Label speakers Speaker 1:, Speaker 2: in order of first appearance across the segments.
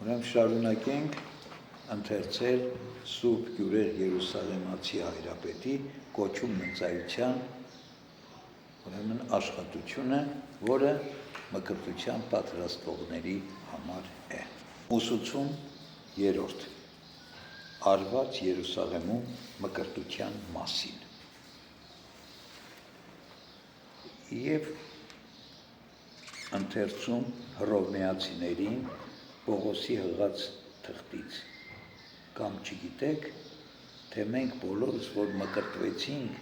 Speaker 1: Ուրեմն շարունակենք ընթերցել Սուրբ Գյուրեր Երուսաղեմացի հայրապետի կոչում ընծայության աշխատությունը, որը մկրտության պատրաստողների համար է։ 83-րդ Արված Երուսաղեմում մկրտության մասին։ Եվ ընթերցում հռովմեացիներին Պողոսի հղած թղթից։ Կամ չգիտեք, թե մենք բոլորս, որ մկրտվեցինք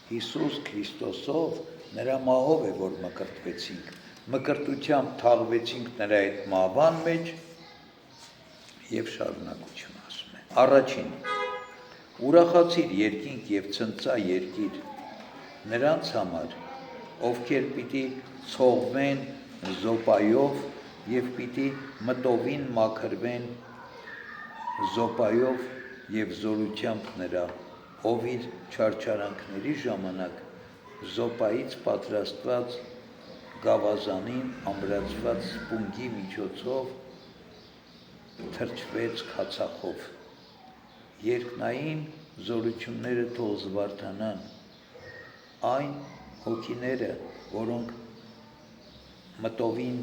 Speaker 1: Հիսուս Քրիստոսով, նրա մահով է, որ մկրտվեցինք, մկրտությամբ թաղվեցինք նրա այդ մահվան մեջ և շարունակություն ասում է։ Առաջին, ուրախացիր երկինք և ցնծա երկիր նրանց համար, ովքեր պիտի ցողվեն զոպայով և պիտի մտովին մաքրվեն զոպայով և զորությամբ նրա, ով իր չարչարանքների ժամանակ զոպայից պատրաստված գավազանին ամրացված սպունգի միջոցով թրջվեց քացախով։ Երկնային զորությունները թող զվարթանան, այն հոգիները, որոնք մտովին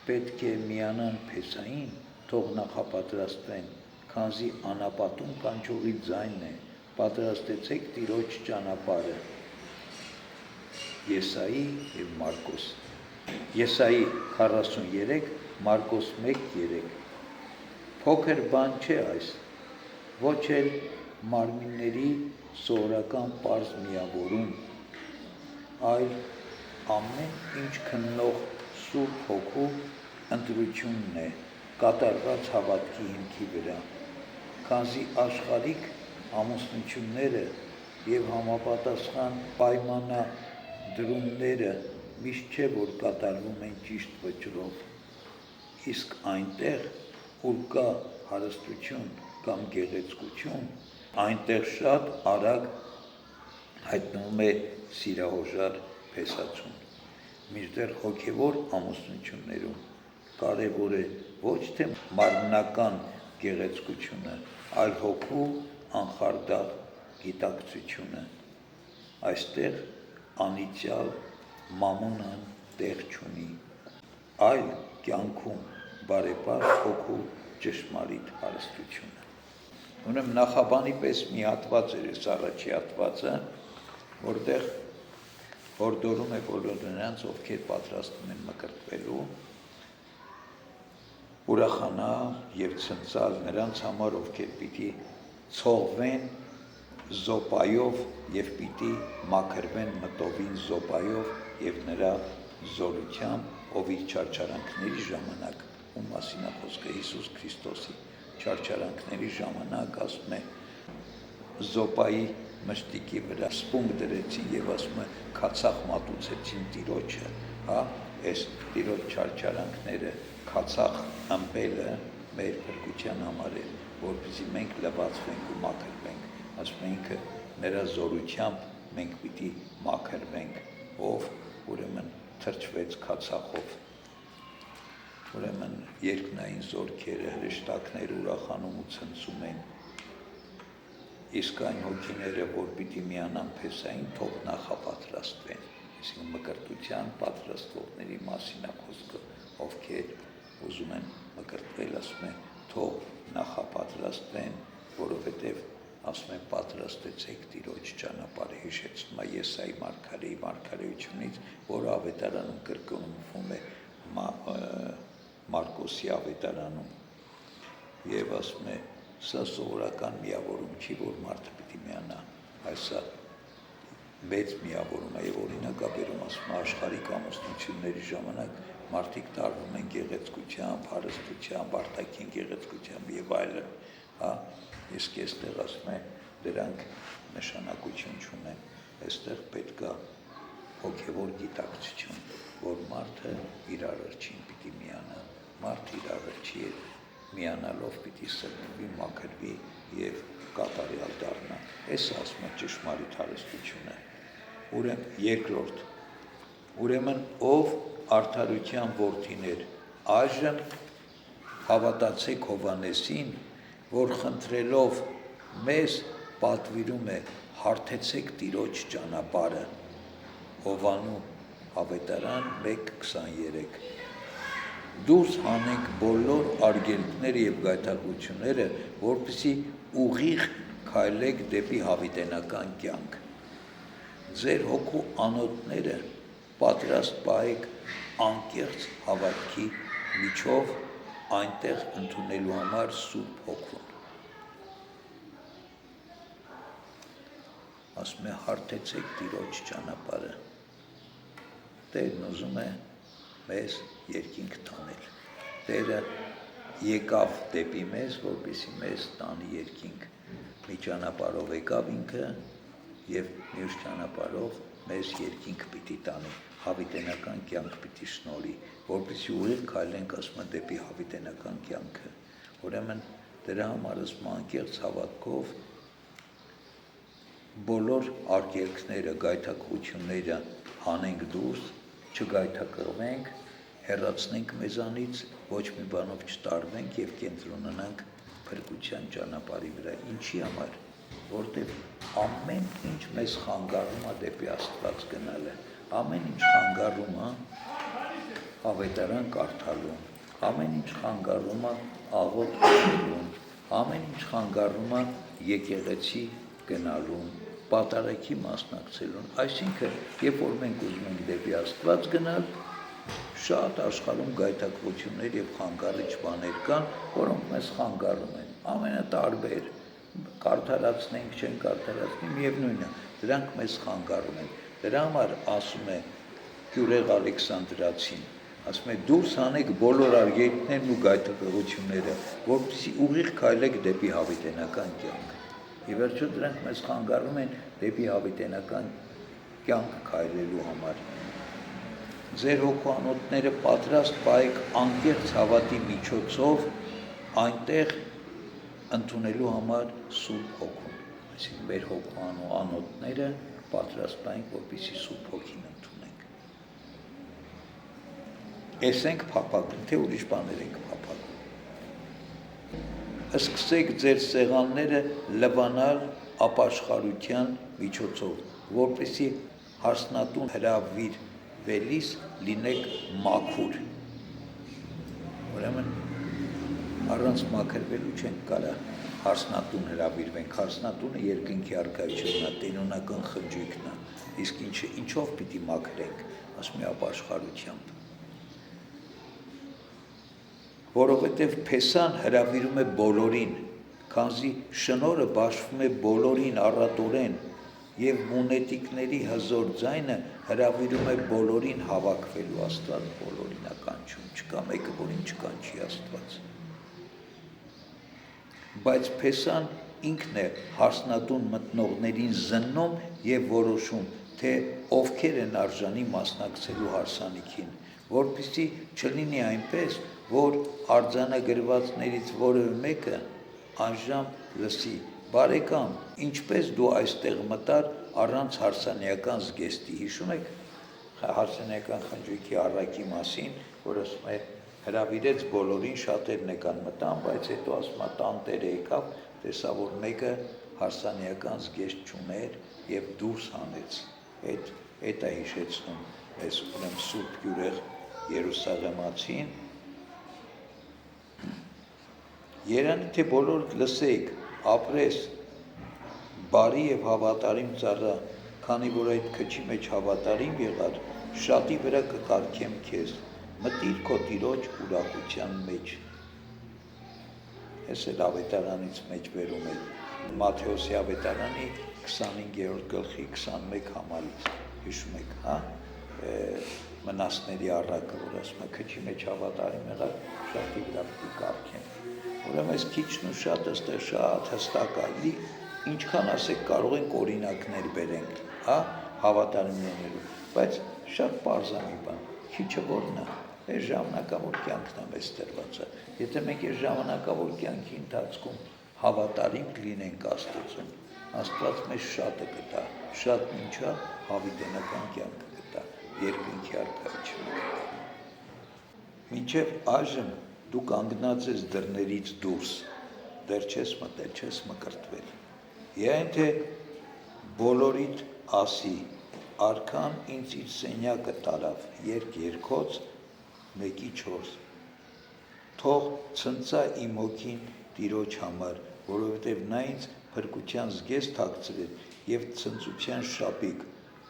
Speaker 1: պետք է միանան փեսային, թող նախապատրաստվեն, քանզի անապատում կանչողի ձայնն է, պատրաստեցեք Տիրոջ ճանապարհը։ Եսայի և Մարկոս։ Եսայի 43, Մարկոս 1:3։ Փոքր բան չէ այս, ոչ էլ մարմինների սովորական պարզ միավորում, այլ ամեն ինչ քննող Սուրբ Հոգու ընտրությունն է, կատարված հավատքի հիմքի վրա, քանզի աշխարհիկ ամուսնությունները և համապատասխան պայմանադրումները միշտ չէ, որ կատարվում են ճիշտ վճռով, իսկ այնտեղ, ուր կա հարստություն կամ գեղեցկություն, այնտեղ շատ արագ հայտնվում է սիրահոժար փեսացուն, մինչդեռ հոգևոր ամուսնություններում կարևոր է ոչ թե մարմնական գեղեցկությունը, այլ հոգու անխարդախ գիտակցությունը։ Այստեղ անիծյալ մամոնան տեղ չունի, այլ կյանքում բարեպաշտ հոգու ճշմարիտ հարստությունը։ Ուրեմն նախաբանի պես մի հատված էր այս առաջի հատվածը, որտեղ հորդորում է բոլոր նրանց, ովքեր պատրաստվում են մկրտվելու, ուրախանալ և ցնծալ նրանց համար, ովքեր պիտի ցողվեն զոպայով և պիտի մաքրվեն մտովին զոպայով և նրա զորությամբ, ով իր չարչարանքների ժամանակ, ում մասին է խոսքը Հիսուս Քրիստոսի չարչարանքների ժամանակ, ասում է, զոպայի մշտիկի վրա սպունգ դրեցին և ասում է, քացախ մատուցեցին Տիրոջը, այս Տիրոջ չարչարանքները, քացախ ըմպելը մեր փրկության համար է, որպեսզի մենք լվացվենք ու մաքրվենք, ասում է ինքը նրա զորությամբ մենք պիտի մաքրվենք, ով ուրեմն թրջվեց քացախով։ Ուրեմն երկնային զորքերը, հրեշտակները ուրախանում ու ցնծում են, իսկ այն հոգիները, որ պիտի միանան փեսային, թող նախապատրաստվեն, այսինքն մկրտության պատրաստողների մասին է խոսքը, ովքեր ուզում են մկրտվել, ասում է, թող նախապատրաստվեն, որովհետև ասում է, պատրաստեցեք Տիրոջ ճանապարհը, հիշեցնում է Եսայի մարգարեի մարգարեությունից, որը ավետարանում կրկնվում է Մարկոսի ավետարանում, և ասում է, սա սովորական միավորում չի, որ մարդը պիտի միանա, այլ սա մեծ միավորում է, և օրինակաբերում, ասում է, աշխարհիկ ամուսնությունների ժամանակ մարդիկ տարվում են գեղեցկությամբ, հարստությամբ, արտաքին գեղեցկությամբ և այլն, իսկ այստեղ ասում է, դրանք նշանակություն չունեն, այստեղ պետք է հոգևոր գիտակցություն, որ մարդը իր Արարչին պիտի միանա, մարդը իր Արարչի հետ միանալով պիտի սրբվի, մաքրվի և կատարյալ դառնա, այս ասում է ճշմարիտ հարստությունը։ Երկրորդ, ուրեմն ով արդարության որդիներ, այժմ հավատացեք Հովանեսին, որ խնդրելով մեզ պատվիրում է հարթեցեք Տիրոջ ճանապարհը։ Հովանու Ավետարան 1:23 Դուրս հանենք բոլոր արգելքները և գայթակղությունները, որպեսզի ուղիղ քայլեք դեպի հավիտենական կյանք։ Ձեր հոգու անոթները պատրաստ պահեք անկեղծ հավատքի միջով այնտեղ ընդունելու համար Սուրբ Հոգուն։ Ասում է հարթեցեք Տիրոջ ճանապարհը։ Տերն ուզում է մեզ երկինք տանել։ Տերը եկավ դեպի մեզ, որպեսզի մեզ տանի երկինք։ Մի ճանապարհով եկավ ինքը և մյուս ճանապարհով մեզ երկինք պիտի տանի, հավիտենական կյանք պիտի շնորհի, որպեսզի ուղիղ քայլենք, ասում է, դեպի հավիտենական կյանքը։ Ուրեմն դրա համար ասում անկեղծ հավատքով բոլոր արգելքները, գայթակղությունները հանենք դուրս, չգայթակղվենք, հեռացնենք մեզանից, ոչ մի բանով չտարվենք և կենտրոնանանք փրկության ճանապարհի վրա։ Ինչի համար, որտեղ ամեն ինչ մեզ խանգարում է դեպի Աստված գնալը, ամեն ինչ խանգարում է ավետարան կարդալուն, ամեն ինչ խանգարում է աղոթք կրելուն, ամեն ինչ խանգարում է եկեղեցի գնալուն, պատարագի մասնակցելուն։ Այսինքն, երբ որ մենք ուզում ենք դեպի Աստված գնալ, շատ աշխարհում գայթակղություններ և խանգարիչ բաներ կան, որոնք մեզ խանգարում են, ամենատարբեր, կարդարացնենք, չենք կարդարացնի, միևնույն է, դրանք մեզ խանգարում են։ Դրա համար ասում է Գյուրեղ Ալեքսանդրացին, ասում է դուրս հանեք բոլոր արգելքներն ու գայթակղությունները, որպեսզի ուղիղ քայլեք դեպի հավիտենական կյանք։ Ի վերջո դրանք մեզ խանգարում են դեպի հավիտենական կյանք քայլելու համար։ Ձեր հոգու անոթները պատրաստ պահեք անկեղծ հավատի միջոցով այնտեղ ընդունելու համար Սուրբ Հոգուն։ Այսինքն մեր հոգու անոթները պատրաստ պահենք, որպեսզի Սուրբ Հոգին ընդունենք։ Էսենք փափագում, թե ուրիշ բաներ ենք փափագում։ Սկսեք ձեր սեղանները լվանալ ապաշխարության միջոցով, որպեսզի հարսնատուն հրավիրվելիս լինեք մաքուր։ Ուրեմն առանց մաքրվելու չենք կարող հարսնատուն հրավիրվենք, հարսնատունը երկնքի առկայությունն է, տենոնական խնջույքն է, իսկ ինչով պիտի մաքրենք, ասում է ապաշխարությամբ։ Որովհետև Փեսան հրավիրում է բոլորին, քանզի շնորհը բաշխվում է բոլորին առատորեն, և մունետիկների հզոր ձայնը հրավիրում է բոլորին հավաքվելու, Աստված բոլորին է կանչում, չկա մեկը, որին չկանչի Աստված։ Բայց Փեսան ինքն է հարսնատուն մտնողներին զննում և որոշում, թե ովքեր են արժանի մասնակցելու հարսանիքին, որպեսզի չլինի այնպես, որ արձանագրվածներից որևէ մեկը անժամ լսի. «Բարեկամ, ինչպես դու այստեղ մտար առանց հարսանիական զգեստի»։ Հիշում եք հարսանիական խնջույքի առակի մասին, որ ասում է հրավիրեց բոլորին, շատերն եկան մտան, բայց հետո ասում է տանտերը եկավ, տեսա, որ մեկը հարսանիական զգեստ չուներ և դուրս հանեց։ Էդ է հիշեցնում մեզ ուրեմն Սուրբ Գյուրեղ Երուսաղեմացին։ Երանի թե բոլորդ լսեք, ապրես բարի և հավատարիմ ծառա, քանի որ այդ քչի մեջ հավատարիմ եղար, շատի վրա կկարգեմ քեզ, մտիր քո Տիրոջ ուրախության մեջ։ Ես էլ ավետարանից մեջ բերում եմ Մատթեոսի ավետարանի 25-րդ գլխի 21 համարից, հիշում եք, մնասների առակը, որ ասում է քչի մեջ հավատարիմ եղար, շատի վրա պիտի կարգեմ։ Ուրեմն այս քիչն ու շատը ստեղ շատ հստակ է, ինչքան ասեք կարող ենք օրինակներ բերենք, հավատարիմ լինելու, բայց շատ պարզ է մի բան, քիչը որն է, այս ժամանակավոր կյանքն է մեզ տրված։ Եթե մենք այս ժամանակավոր կյանքի ընթացքում հավատարիմ լինենք Աստծուն, Աստված մեզ շատը կտա, շատն ինչա հավիտենական կյանքը կտա, երկնքի առկայությունը կտա։ Մինչև այժմ դու կանգնած ես դռներից դուրս, դեռ չես մտել, չես մկրտվել։ Եայն թե բոլորիդ ասի, արքան ինձ իր սենյակը տարավ, երկոց, 1:4, թող ցնծա իմ հոգին Տիրոջ համար, որովհետև նա ինձ փրկության զգեստ թաքցրեց և ցնծության շապիկ,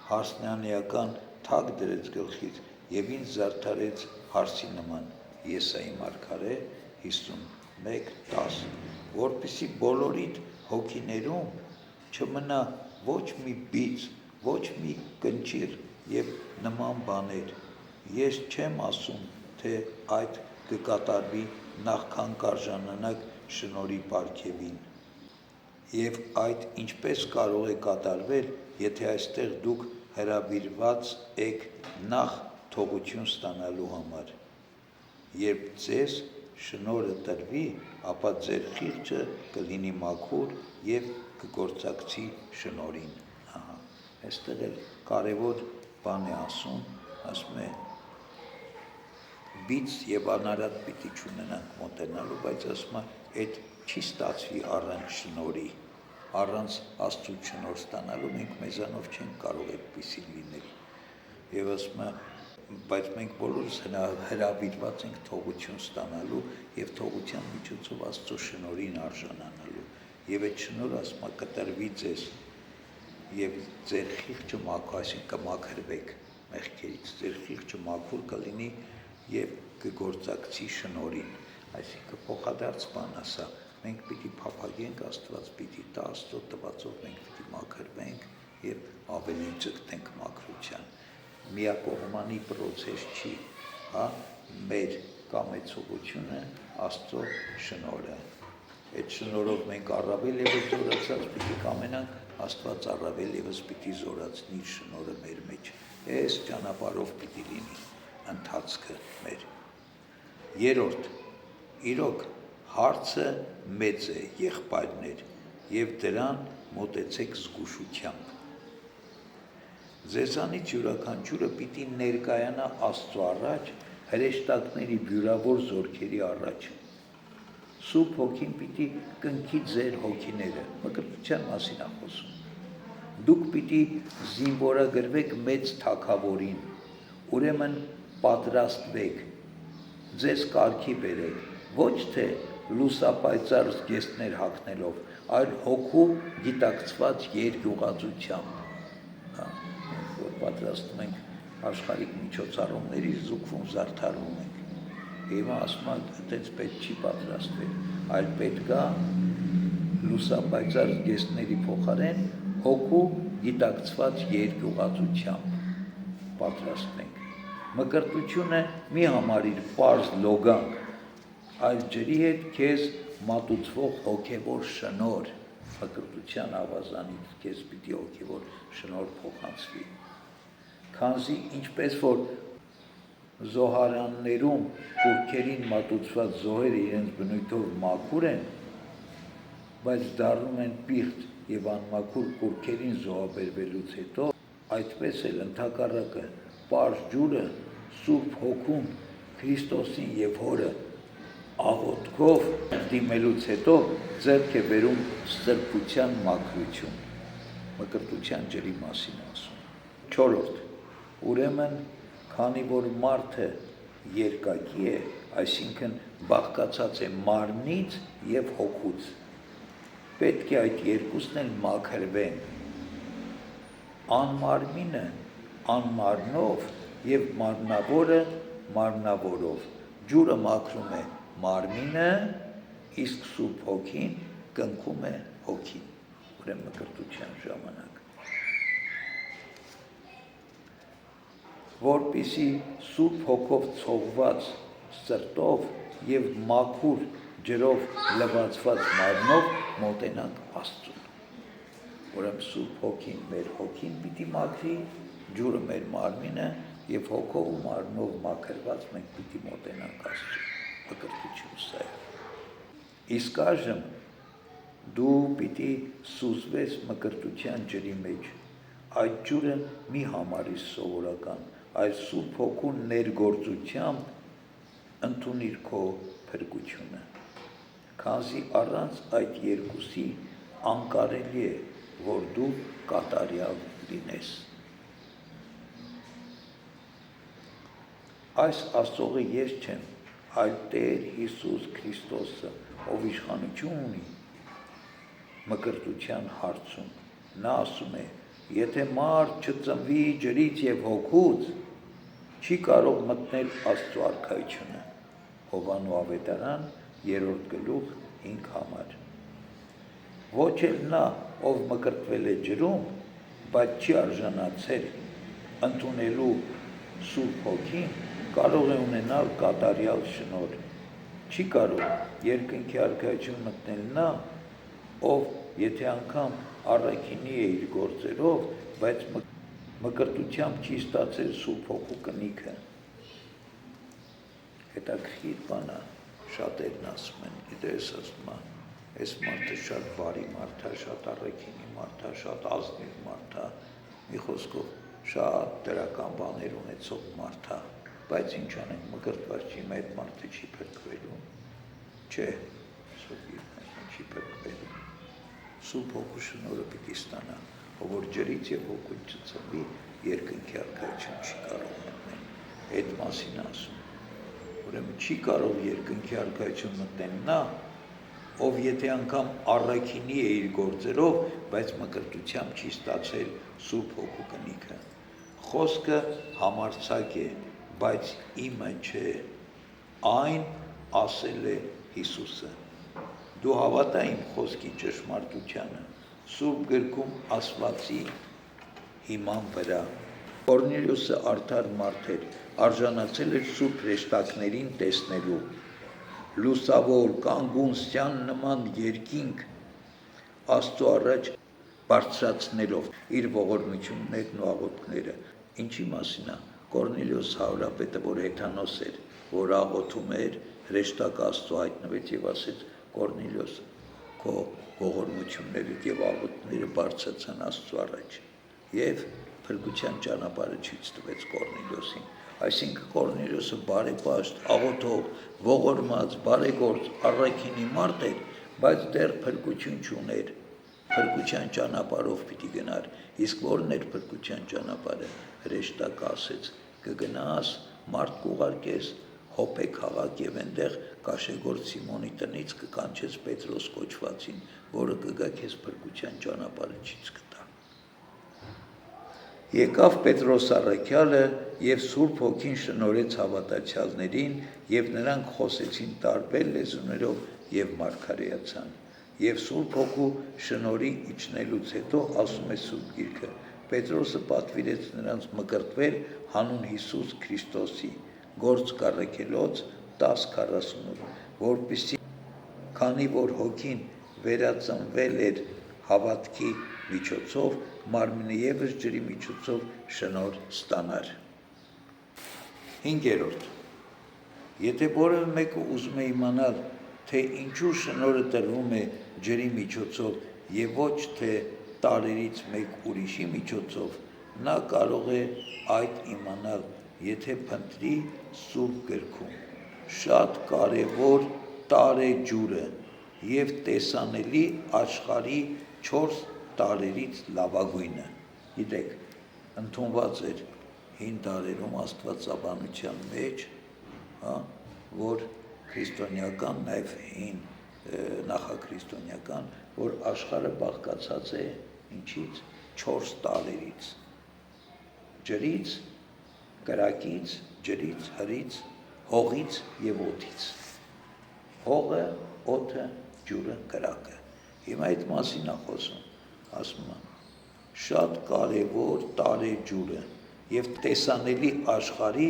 Speaker 1: հարսնյանիական թագ դրեց գլխից և ինձ զարդարեց հարսի նման, Եսայի մարգարե 51:10, որպեսզի բոլորիդ հոգիներում չմնա ոչ մի բիծ, ոչ մի կնճիռ և նման բաներ, ես չեմ ասում, թե այդ կկատարվի նախքան կարժանանաք շնորհի պարգևին, և այդ ինչպես կարող է կատարվել, եթե այստեղ դուք հրավիրված եք նախ թողություն ստանալու համար, երբ ձեզ շնորհը տրվի, ապա ձեր խիղճը կլինի մաքուր և կգործակցի շնորհին, այստեղ էլ կարևոր բան է ասում է բիծ և անարատ պիտի չունենանք մոտենալու, բայց ասում է, այդ չի ստացվի առանց շնորհի, առանց Աստծուց շնորհ ստանալու մենք մեզանով չենք կարող այդպիսի լինել, և ասում է, բայց մենք բոլորս հրավիրված ենք թողություն ստանալու և թողության միջոցով Աստծո շնորհին արժանանալու, և այդ շնորհը ասում է կտրվի ձեզ, և ձեր խիղճը կմաքրվեք մեղքերից, ձեր խիղճը մաքուր կլինի և կգործակցի շնորհին, այսինքն փոխադարձ բան ասա, մենք պիտի փափագենք, Աստված պիտի տա, Աստծո տվածով մենք պիտի մաքրվենք և ավելի ձգտենք մաքրության, միակողմանի պրոցես չի, մեր կամեցողությունը Աստծո շնորհը, այդ շնորհով մենք առավել ևս զորացած պիտի կամենանք, Աստված առավել ևս պիտի զորացնի իր շնորհը մեր մեջ, այս ճանապարհով պիտի լինի ընթացքը մեր։ Երրորդ, իրոք հարցը մեծ է, եղբայրներ, և դրան մոտեցեք զգուշությամբ։ Ձեզանից յուրաքանչյուրը պիտի ներկայանա Աստծո առաջ հրեշտակների բյուրավոր զորքերի առաջ։ Սուրբ Հոգին պիտի կնքի ձեր հոգիները, մկրտության մասին է խոսում։ Դուք պիտի զինվորագրվեք մեծ թագավորին, ուրեմն պատրաստվեք, ձեզ կարգի բերեք, ոչ թե լուսապայծառ զգեստներ հագնելով, այլ հոգու գիտակցված երկյուղածությամբ, որ պատրաստում ենք աշխարհիկ միջոցառումների, զուգվում զարդարվում ենք, հիմա ասում են, այդպես պետք չի պատրաստվել, այլ պետք է լուսապայծառ զգեստների փոխարեն հոգու գիտակցված երկյուղածությամբ պատրաստենք, մկրտությունը մի համարիր պարզ լոգանք, այլ ջրի հետ քեզ մատուցվող հոգևոր շնորհ, մկրտության ավազանից քեզ պիտի հոգևոր շնորհ փոխանցվի, քանզի ինչպես որ զոհարաններում կուռքերին մատուցված զոհերը իրենց բնույթով մաքուր են, բայց դառնում են պիղծ և անմաքուր կուռքերին զոհաբերվելուց հետո, այդպես էլ ընդհակառակը պարզ ջուրը Սուրբ Հոգուն Քրիստոսին և Հորը աղոթքով դիմելուց հետո ձեռք է բերում սրբության մաքրություն, մկրտության ջրի մասին ասում։ Չորրորդ, ուրեմն, քանի որ մարդը երկակի է, այսինքն բաղկացած է մարմնից և հոգուց, պետք է այդ երկուսն էլ մաքրվեն, անմարմինը անմարմնով և մարմնավորը մարմնավորով, ջուրը մաքրում է մարմինը, իսկ Սուրբ Հոգին կնքում է հոգին, ուրեմն մկրտության ժամանակ, որպեսզի Սուրբ Հոգով ցողված սրտով և մաքուր ջրով լվացված մարմնով մոտենանք Աստծուն, ուրեմն Սուրբ Հոգին մեր հոգին պիտի մաքրի, ջուրը մեր մարմինը և հոգով ու մարմնով մաքրված մենք պիտի մոտենանք Աստծուն, մկրտություն սա է։ Իսկ այժմ դու պիտի սուզվես մկրտության ջրի մեջ, այդ ջուրը մի համարիր սովորական, այլ Սուրբ Հոգու ներգործությամբ ընդունիր քո փրկությունը, քանզի առանց այդ երկուսի անկարելի է, որ դու կատարյալ լինես։ Այս Աստծողը ես չեմ, այլ Տեր Հիսուս Քրիստոսը, ով իշխանություն ունի մկրտության հարցում։ Նա ասում է, եթե մարդ չծնվի ջրից և հոգուց, չի կարող մտնել Աստծո արքայությունը։ Հովհաննես ավետարան 3:5 համար։ Ոչ էլ նա, ով մկրտվել է ջրում, բայց չի արժանացել ընդունելու Սուրբ Հոգին, կարող է ունենալ կատարյալ շնորհ։ Չի կարող երկնքի արքայություն մտնել նա, ով եթե անգամ առաքինի է իր գործերով, բայց մկրտությամբ չի ստացել Սուրբ Հոգու կնիքը։ Հետաքրքիր բան է, շատերն ասում են, գիտես, ասում է, այս մարդը շատ բարի մարդ է, շատ առաքինի մարդ է, շատ ազնիվ մարդ է, մի խոսքով շատ դրական բաներ ունեցող մարդ է, բայց ինչ անենք, մկրտված չի, այդ մարդը չի փրկվելու։ Չէ, չի փրկվելու։ Սուրբ Հոգու շնորհը պիտի ստանա, ով որ ջրից և հոգուց չծնվի, երկնքի արքայություն չի կարող մտնել։ Այդ մասին ասում։ Ուրեմն չի կարող երկնքի արքայություն մտնել նա, ով եթե անգամ առաքինի է իր գործերով, բայց մկրտությամբ չի ստացել Սուրբ Հոգու կնիքը։ Խոսքը համարձակ է, բայց իմը չէ, այն ասել է Հիսուսը։ Դու հավատա իմ խոսքի ճշմարտությանը, Սուրբ գրքում ասվածի հիման վրա։ Կորնելիոսը արդար մարդ էր, արժանացել էր սուրբ հրեշտակներին տեսնելու, լուսավոր, կանգուն, սյան նման երկինք Աստծո առաջ բարձրացնելով իր ողորմություններն ու աղոթքները։ Ինչի մասին է, Կորնելիոս Հարապետը, որ հեթանոս էր, որ աղոթում էր, հրեշտակը Աստծո հայտնվեց և ասեց, Կորնելիոս, քո ողորմությունները և աղոթքները բարձրացան Աստծո առաջ, և փրկության ճանապարհը ցույց տվեց Կորնելիոսին։ Այսինքն Կորնելիոսը բարեպաշտ, աղոթող, ողորմած, բարեգործ, առաքինի մարդ էր, բայց դեռ փրկություն չուներ, փրկության ճանապարհով պիտի գնար, իսկ որն էր փրկության ճանապարհը, հրեշտակը ասեց, կգնաս, մարդ կուղարկես Հոպե քաղաք և այնտեղ Կաշեգործ Սիմոնի տնից կկանչես Պետրոս կոչվածին, որը կգա քեզ փրկության ճանապարհը ցույց կտա։ Եկավ Պետրոս առաքյալը և Սուրբ Հոգին շնորհեց հավատացյալներին, և նրանք խոսեցին տարբեր լեզուներով և մարգարեացան։ Եվ Սուրբ Հոգու շնորհի իջնելուց հետո ասում է Սուրբ Գիրքը. Պետրոսը պատվիրեց նրանց մկրտվել հանուն Հիսուս Քրիստոսի, գործ կառաքելոց 10:48, որպեսզի քանի որ Հոգին վերածնվել էր հավատքի միջոցով, մարմինը ևս ջրի միջոցով շնորհ ստանար։ 5. Եթե որևէ մեկը ուզում է իմանալ, թե ինչու շնորհը տրվում է ջրի միջոցով և ոչ թե տարրերից մեկ ուրիշի միջոցով, նա կարող է այդ իմանալ, եթե փնտրի Սուրբ գրքում։ Շատ կարևոր տարր է ջուրը և տեսանելի աշխարհի 4 տարրերից լավագույնը։ Գիտեք, ընդունված էր հին տարերում աստվածաբանության մեջ, որ քրիստոնեական, նաև հին նախաքրիստոնեական, որ աշխարհը բաղկացած է ինչից 4 տարրերից. ջրից, կրակից, ջրից, հրից, հողից և օդից։ Հողը, օդը, ջուրը, կրակը։ Հիմա այդ մասին է խոսում, ասում եմ, շատ կարևոր տարր է ջուրը և տեսանելի աշխարհի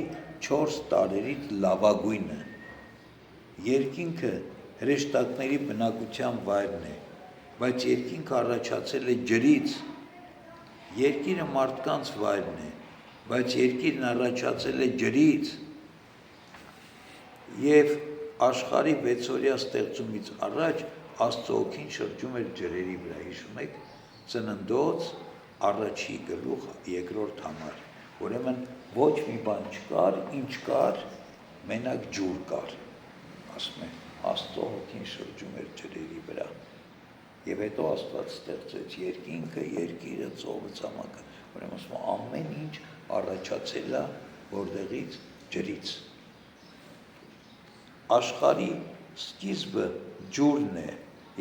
Speaker 1: 4 տարրերից լավագույնը։ Երկինքը հրեշտակների բնակության վայրն է, բայց երկինքը առաջացել է ջրից։ Երկիրը մարդկանց վայրն է, բայց երկիրն առաջացել է ջրից։ Եվ աշխարհի 6-օրյա ստեղծումից առաջ Աստծո Հոգին շրջում էր ջրերի վրա, հիշում եք, Ծննդոց առաջի գլուխ 2-րդ համար։ Ուրեմն ոչ մի բան չկար, ինչ կար, մենակ ջուր կար, ասում է, Աստծո հոգին շրջում էր ջրերի վրա, եւ հետո Աստված ստեղծեց երկինքը, երկիրը, ծովը, ցամաքը, ուրեմն ասում ամեն ինչ առաջացել է որտեղից ջրից։ Աշխարհի սկիզբը ջուրն է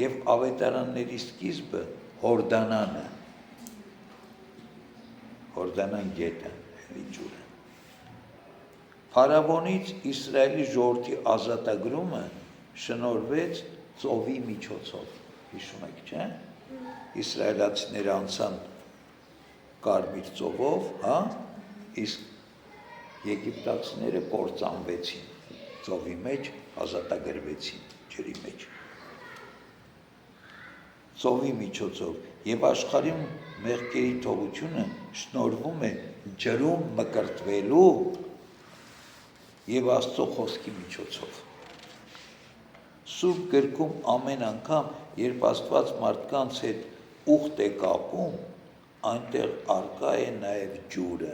Speaker 1: եւ ավետարանների սկիզբը Հորդանանը, Հորդանան գետը, ջուրը։ Փարավոնից Իսրայելի ժողովրդի ազատագրումը շնորհվեց ծովի միջոցով, հիշում եք, չէ՞։ Իսրայելացիները անցան Կարմիր ծովով, հա, իսկ եգիպտացիները կործանվեցին ծովի մեջ, ազատագրվեցին ջրի մեջ։ Ծովի միջոցով եւ աշխարհում մեղքերի թողությունը շնորհվում է ջրում մկրտվելու եւ Աստծո խոսքի միջոցով։ Սուրբ գրքում ամեն անգամ, երբ Աստված մարդկանց հետ ուխտ է կապում, այնտեղ արկա է նաեւ ջուրը։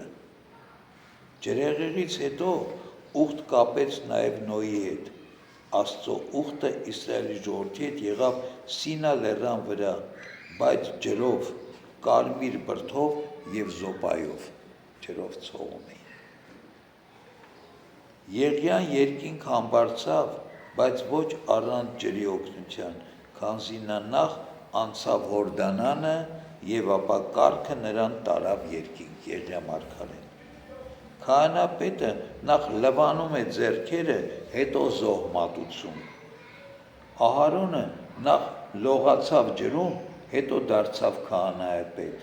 Speaker 1: Ջրեղեղից հետո ուխտ կապեց նաեւ Նոյի հետ։ Աստծո ուխտը Իսրայելի ժողովրդի հետ եղավ Սինա լեռան վրա, բայց ջրով, կարմիր բրդով եւ զոպայով, ջրով ցողում էին։ Եղիան երկինք համբարձավ, բայց ոչ առանց ջրի օգնության, քանզի նա նախ անցավ Հորդանանը եւ ապա կառքը նրան տարավ երկինք, Եղիա մարգարեն։ Քահանապետը նախ լվանում է ձեռքերը, հետո զոհմատություն։ Ահարոնը նախ լողացավ ջրում, հետո դարձավ քահանայապետ,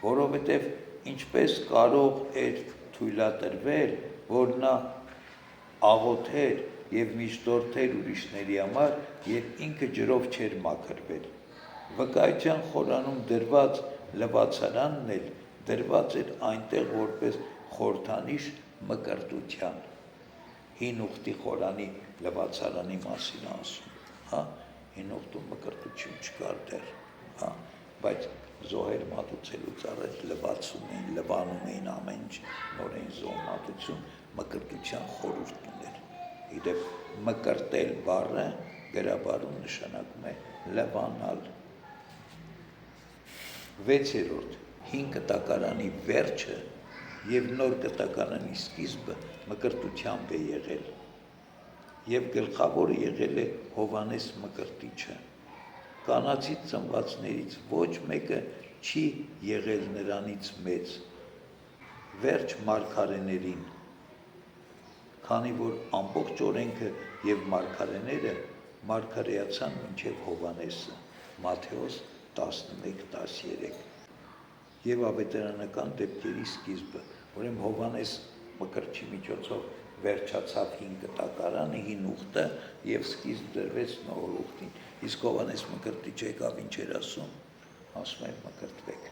Speaker 1: որովհետև ինչպես կարող էր թույլատրվել, որ նա աղոթեր եւ միջնորդեր ուրիշների համար, երբ ինքը ջրով չէր մաքրվել։ Վկայության խորանում դրված լվացարանն էլ դրված էր այնտեղ որպես խորհրդանիշ մկրտության։ Հին ուխտի խորանի լվացարանի մասին ասում, հա, հին ուխտում մկրտություն չկար դեռ, հա, բայց զոհեր մատուցելուց առաջ լվացում էին, լվանում էին ամեն ինչ, նորեն զոհմատություն, մկրտության խորհուրդ ուներ։ Իդեպ մկրտել բառը գրաբարում նշանակում է լվանալ։ 6. Հին կտակարանի վերջը եւ նոր կտակարանի սկիզբը մկրտությամբ է եղել, եւ գլխավորը եղել է Հովանես Մկրտիչը։ Կանացից ծնվածներից ոչ մեկը չի եղել նրանից մեծ, վերջ մարգարեներին, քանի որ ամբողջ օրենքը եւ մարգարեները մարգարեացան մինչեւ Հովանեսը, Մատթեոս 11:13, եւ ավետարանական դեպքերի սկիզբը, ուրեմն Հովանես Մկրտչի միջոցով վերջացավ հին կտակարանը, հին ուխտը եւ սկիզբ դրվեց նոր ուխտին։ Իսկ Հովանես Մկրտիչը եկավ ինչ էր ասում, ասում էր մկրտվեք։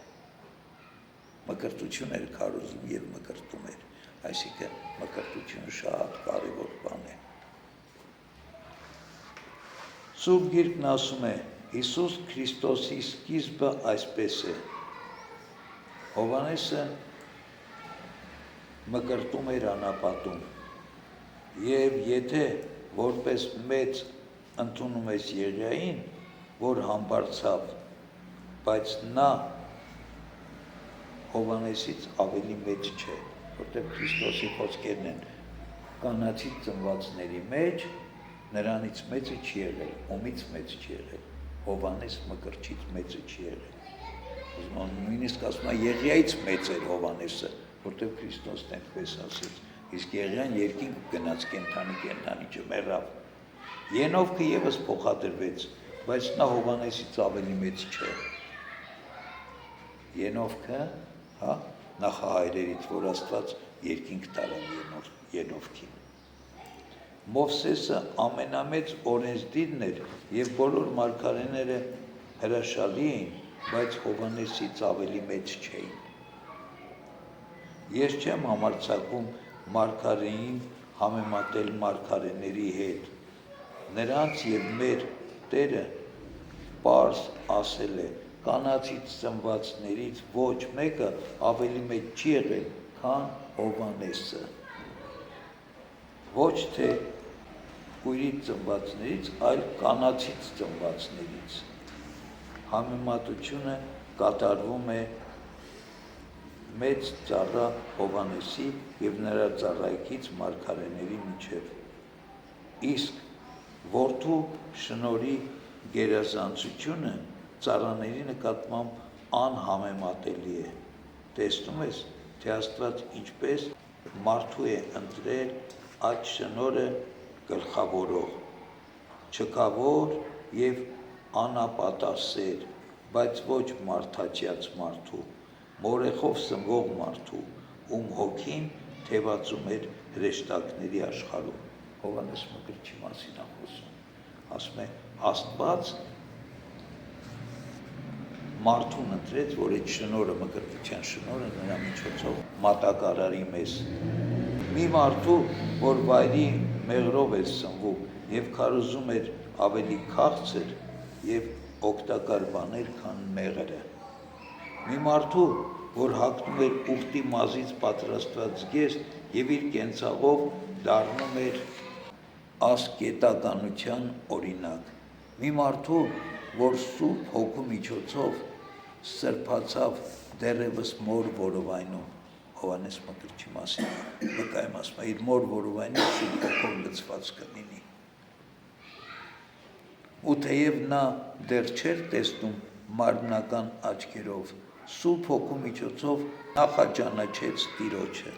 Speaker 1: Մկրտություն էր քարոզում եւ մկրտում էր, այսինքն մկրտությունը շատ կարևոր բան է։ Սուրբ Գիրքն ասում է, Հիսուս Քրիստոսի սկիզբը այսպես է։ Հովանեսը մկրտում էր անապատում, եւ եթե որպես մեծ ընդունում ես Եղիային, որ համբարձավ, բայց նա Հովանեսից ավելի մեծ չէ, որտեղ Քրիստոսի խոսքերն են կանացից ծնվածների մեջ, նրանից մեծը չի եղել, ումից մեծ չի եղել, Հովանես Մկրտչից մեծը չի եղել։ Նույնիսկ ասում է Եղիայից մեծ էր Հովանեսը, որտեղ Քրիստոսն այնպես ասեց, իսկ Եղիան երկինք գնաց կենդանի չմեռավ։ Ենովքը եւս փոխադրվեց, բայց նա Հովանեսից ավելի մեծ չէ։ Ենովքը, հա, նախահայրերից, որ Աստված երկինք տարավ Ենովքին։ Մովսեսը ամենամեծ օրենսդիրն էր եւ բոլոր մարգարեները հրաշալի էին, բայց Հովանեսից ավելի մեծ չէին։ Ես չեմ համարձակվում մարգարեին համեմատել մարգարեների հետ։ Նրանց եւ մեր Տերը պարզ ասել է, կանացից ծնվածներից ոչ մեկը ավելի մեծ չի եղել, քան Հովանեսը։ ոչ թե կույրից ծնվածներից, այլ կանացից ծնվածներից։ Համեմատությունը կատարվում է մեծ ծառա Հովհաննեսի և նրա ծառայքից մարգարեների միջև։ Իսկ որդու շնորհի գերազանցությունը ծառաների նկատմամբ անհամեմատելի է։ Տեսնում ես, թե Աստված ինչպես մարդու է ընտրել այդ շնորհը գլխավորող, չքավոր և անապատասեր, բայց ոչ մարդաչյաց մարդու, մորեխով սնվող մարդու, ում հոգին թևածում էր հրեշտակների աշխարհում։ Հովհաննես Մկրտչի մասին է խոսում, ասում է Աստված մարդուն ընտրեց, որ այդ շնորհը, մկրտության շնորհը նրա միջոցով մատակարարի մեզ։ Մի մարդու, որ վայրի մեղրով էր սնվում և քարոզում էր ավելի քաղցր և օգտակար բաներ, քան մեղրը։ Մի մարդու, որ հագնում էր ուխտի մազից պատրաստված զգեստ և իր կենցաղով դառնում էր ասկետականության օրինակ։ Մի մարդու, որ Սուրբ Հոգու միջոցով սրբացավ դեռևս մոր որովայնում, Հովհաննես Մկրտչի մասին վկայում ասում է, իր մոր որովայնում Սուրբ Հոգով լցված կլինի։ Ու թեև նա դեռ չէր տեսնում մարմնական աչքերով, Սուրբ Հոգու միջոցով նախաճանաչեց Տիրոջը,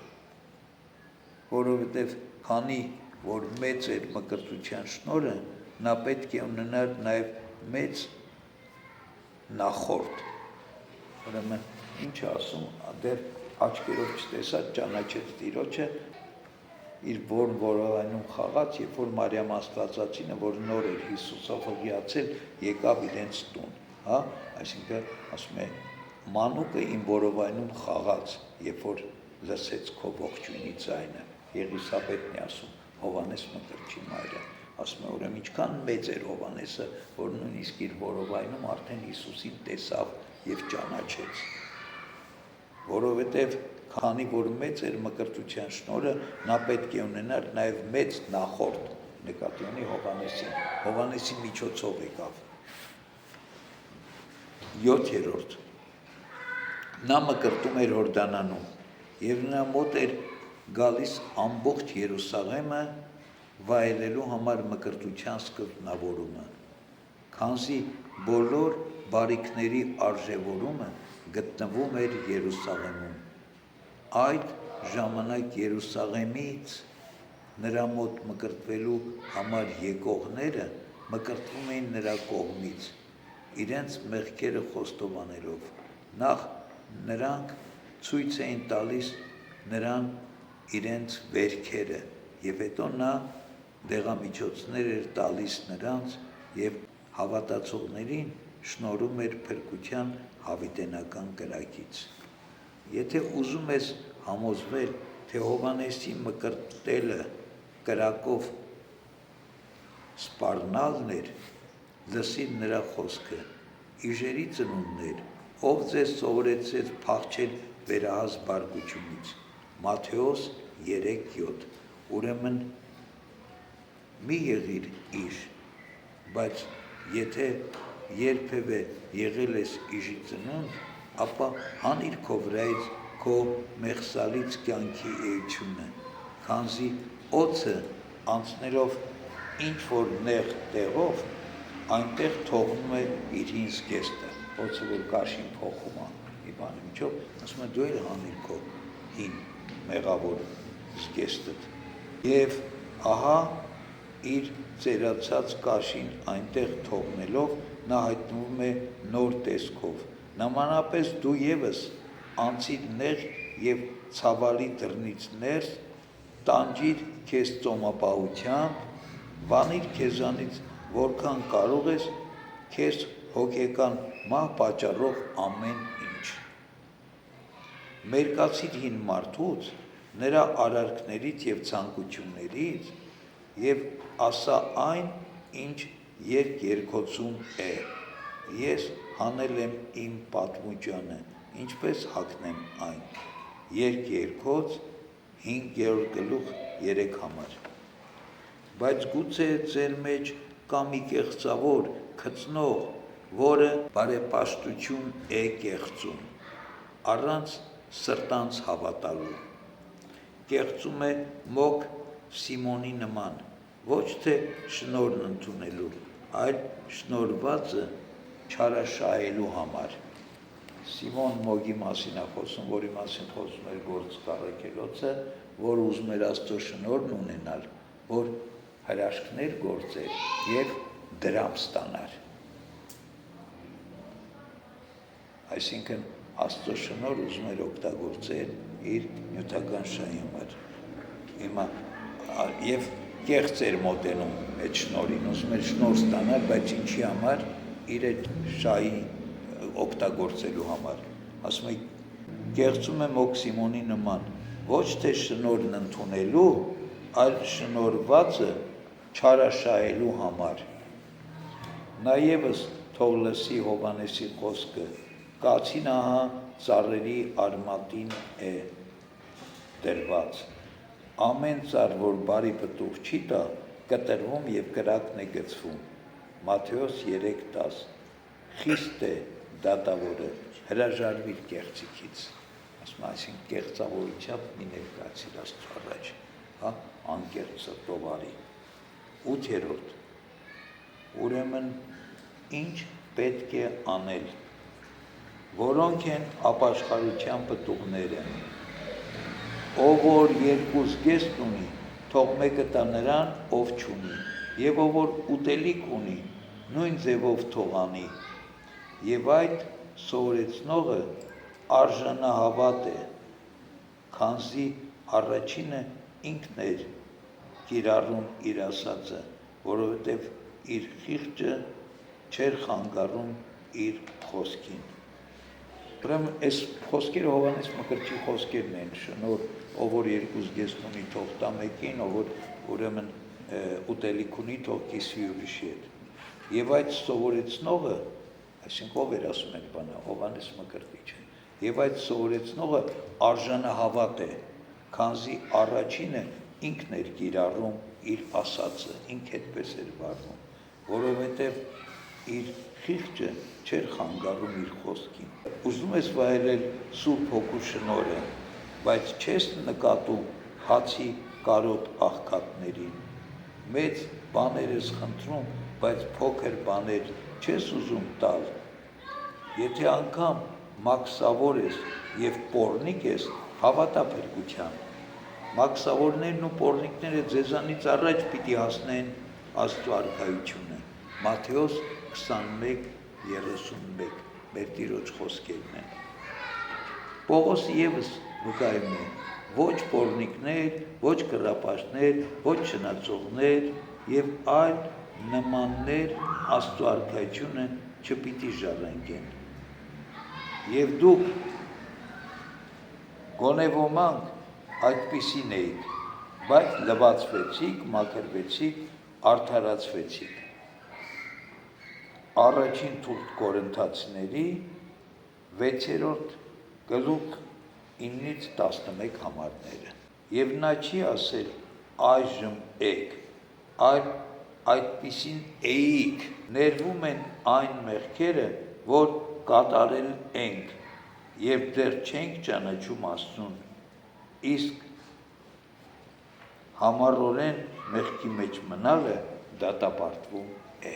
Speaker 1: որովհետև քանի որ մեծ էր մկրտության շնորհը, նա պետք է ունենար նաև մեծ նախորդ։ Ուրեմն ինչ է ասում, դեռ աչքերով չտեսած ճանաչեց Տիրոջը, իր որովայնում խաղաց, երբ որ Մարիամ Աստվածածինը, որ նոր էր Հիսուսով հղիացել, եկավ իրենց տուն, այսինքն ասում է մանուկը իմ որովայնում խաղաց, երբ որ լսեց քո ողջույնի ձայնը, Եղիսաբեթն է ասում, Հովհաննես Մկրտչի մայրը, ասում է ուրեմն ինչքան մեծ էր Հովհաննեսը, որ նույնիսկ իր որովայնում արդեն Հիսուսին տեսավ և ճանաչեց, որովհետև քանի որ մեծ էր մկրտության շնորհը, նա պետք է ունենար նաև մեծ նախորդ, նկատի ունի Հովհաննեսի միջոցով եկավ։ 7. Նա մկրտում էր Հորդանանում, և նրա մոտ էր գալիս ամբողջ Երուսաղեմը վայելելու համար մկրտության սկզբնավորումը, քանզի բոլոր բարիքների արժևորումը գտնվում էր Երուսաղեմում։ Այդ ժամանակ Երուսաղեմից նրա մոտ մկրտվելու համար եկողները մկրտվում էին նրա կողմից, իրենց մեղքերը խոստովանելով։ Նախ նրանք ցույց էին տալիս նրան իրենց վերքերը, և հետո նա դեղամիջոցներ էր տալիս նրանց և հավատացողներին շնորհում էր փրկության հավիտենական կրակից։ Եթե ուզում ես համոզվել, թե Հովհաննեսի մկրտելը կրակով սպառնալն էր, լսիր նրա խոսքը. «Իժերի ծնունդներ, ով ձեզ սովորեցրեց փախչել վերահաս բարկությունից»։ Մատթեոս 3:7։ Ուրեմն մի եղիր իշ, բայց եթե երբևէ եղել ես իշի ծնունդ, ապա հանիր քո վրայից քո մեղսալից կյանքի էությունը, քանզի օձը անցնելով ինչ-որ նեղ տեղով, այնտեղ թողնում է իր հին զգեստը, օձը որ կաշին փոխում է մի բանի միջով, ասում է դու էլ հանիր քո հին մեղավոր զգեստըդ, և ահա իր ծերացած կաշին այնտեղ թողնելով նա հայտնվում է նոր տեսքով, նմանապես դու ևս անցիր նեղ և ցավալի դռնից ներս, տանջիր քեզ ծոմապահությամբ, վանիր քեզանից որքան կարող ես քեզ հոգեկան մահ պատճառող ամեն ինչ։ Մերկացիր հին մարդուց, նրա արարքներից և ցանկություններից և ասա այն, ինչ երկերգոցում է։ Ես հանել եմ իմ պատմուճանը, ինչպես հագնեմ այն։ Երկերգոց 5 գլուխ 3 համար։ բայց գուցե ձեր մեջ կա մի կեղծավոր, քծնող, որը բարեպաշտություն է կեղծում, առանց սրտանց հավատալու, կեղծում է մոք Սիմոնի նման, ոչ թե շնորհն ընդունելու, այլ շնորհվածը չարաշահելու համար։ Սիմոն Մոգի մասին է խոսում, որի մասին խոսում էր Գործք առաքելոցը, որ ուզում էր Աստծո շնորհն ունենալ, որ հրաշքներ գործեր եւ դրամ ստանար։ Այսինքն Աստծո շնորհ ուզում էր օգտագործել իր նյութական շահի համար։ Հիմա եւ կեղծ էր մոտենում այդ շնորհին, ուզում էր շնորհ ստանալ, բայց ինչի համար, իր այդ շահի օգտագործելու համար։ Ասում է, կեղծում է մոք Սիմոնի նման, ոչ թե շնորհն ընդունելու, այլ շնորհվածը չարաշահելու համար։ Նա ևս թող լսի Հովհաննեսի խոսքը, կացին ահա ծառերի արմատին է դրված։ Ամեն ծառ, որ բարի պտուղ չի տա, կտրվում եւ կրակն է գցվում։ Մատթեոս 3:10 Խիստ է դատավորը, հրաժարվիր կեղծիքից։ Ասում այսինքն կեղծավորությամբ մի ներկայացիր Աստծո առաջ, հա, անկեղծ սրտով արի։ 8. Ուրեմն ինչ պետք է անել, որոնք են ապաշխարության պտուղները։ Ով որ երկու զգեստ ունի, թող մեկը տա նրան, ով չունի, եւ ով որ ուտելիք ունի, նույն ձևով թող անի։ Եվ այդ սովորեցնողը արժանահավատ է, քանզի առաջինը ինքն էր կիրառում իր ասածը, որովհետև իր խիղճը չէր խանգարում իր խոսքին։ Ուրեմն այս խոսքերը Հովհաննես Մկրտչի խոսքերն են, շնորհ, ով որ երկու զգեստ ունի, թող տա մեկին, ով որ ուրեմն ուտելիք ունի, թող կիսվի ուրիշի հետ։ Եվ այդ սովորեցնողը, այսինքն ով էր ասում այդ բանը, Հովհաննես Մկրտիչը, եւ այդ սովորեցնողը արժանահավատ է, քանզի առաջինը ինքն էր կիրառում իր ասածը, ինքը այդպես էր վարվում, որովհետև իր խիղճը չէր խանգարում իր խոսքին։ Ուզում ես վայելել Սուրբ Հոգու շնորհը, բայց չես նկատում հացի կարոտ աղքատներին։ Մեծ բաներ ես խնդրում, բայց փոքր բաներ չես ուզում տալ։ Եթե անգամ մաքսավոր ես եւ պոռնիկ ես, հավատա փրկության։ Մաքսավորներն ու պոռնիկները ձեզանից առաջ պիտի հասնեն Աստծո արքայությունը։ Մատթեոս 21:31 մեր Տիրոջ խոսքերն են։ Պողոսը ևս վկայում է, ոչ պոռնիկներ, ոչ կռապաշտներ, ոչ շնացողներ եւ այլ նմաններ Աստծո արքայությունը չպիտի ժառանգեն։ Եվ դուք գոնե ոմանք այդպիսին էիք, բայց լվացվեցիք, մաքրվեցիք, արդարացվեցիք։ Առաջին թուղթ Կորինթացիների 6-րդ գլուխ 9-11 համարները։ Եվ նա չի ասել այժմ եք, այլ այդպիսին էիք, ներվում են այն մեղքերը, որ կատարել ենք, եւ դեռ չենք ճանաչում Աստծուն, իսկ համառորեն մեղքի մեջ մնալը դատապարտվում է։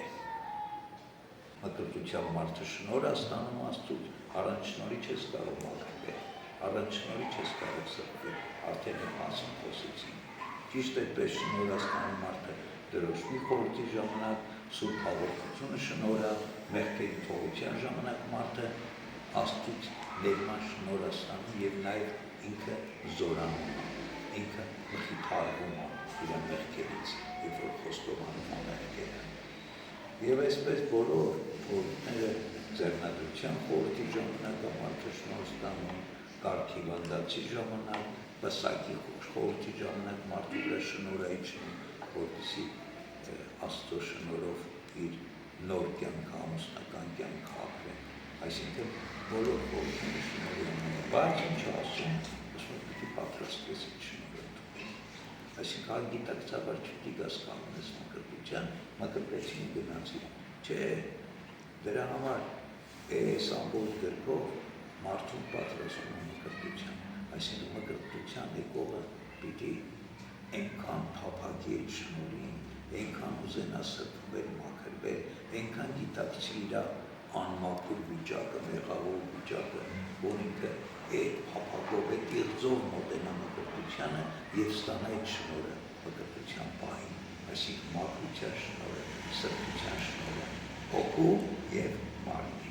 Speaker 1: Մկրտության մարդը շնորհ է ստանում Աստծուց, առանց շնորհի չես կարող մաքրվել, առանց շնորհի չես կարող սրբվել, արդեն այդ մասին խոսեցինք։ Ճիշտ այդպես շնորհ է ստանում մարդը դրոշմի խորհրդի ժամանակ, Սուրբ հաղորդությունը շնորհ է, մեղքերի թողության ժամանակ մարդը Աստծուց ներման շնորհ է ստանում եւ նաեւ ինքը զորանում է, ինքը մխիթարվում է իր մեղքերից, երբ որ խոստովանում է մեղքերը։ Եվ այսպես բոլոր խորհուրդները ձեռնադրության խորհրդի ժամանակ մարդը շնորհ ստանում, կարգի վանդացի ժամանակ, պսակի խորհրդի ժամանակ մարդը դրա շնորհ է իջնում, որպեսզի Աստծո շնորհով իր նոր կյանքը, ամուսնական կյանքը ապրեն։ Այսինքն բոլոր խորհուրդները շնորհի են, բայց ինչ ասում, ասում պիտի պատրաստվես այդ շնորհը։ այսինքն գիտակցաբար չդիգաս կանոնես մկրտության, մկրտեցին գնացի, չէ, դրա համար այս ամբողջ գրքով մարդուն պատրաստում է մկրտության, այսինքն մկրտության եկողը պիտի այնքան փափագի այդ շնորհին, այնքան ուզենա սրբվել, մաքրվել, այնքան գիտակցի իր անմաքուր վիճակը, մեղավոր վիճակը, որ ինքը այդ փափագով, այդ իղձով մոտենա մկրտությանը եւ ստանա այդ շնորհը մկրտության պահին, այսինքն մաքրության շնորհը, սրբության շնորհը, հոգու եւ մարմնի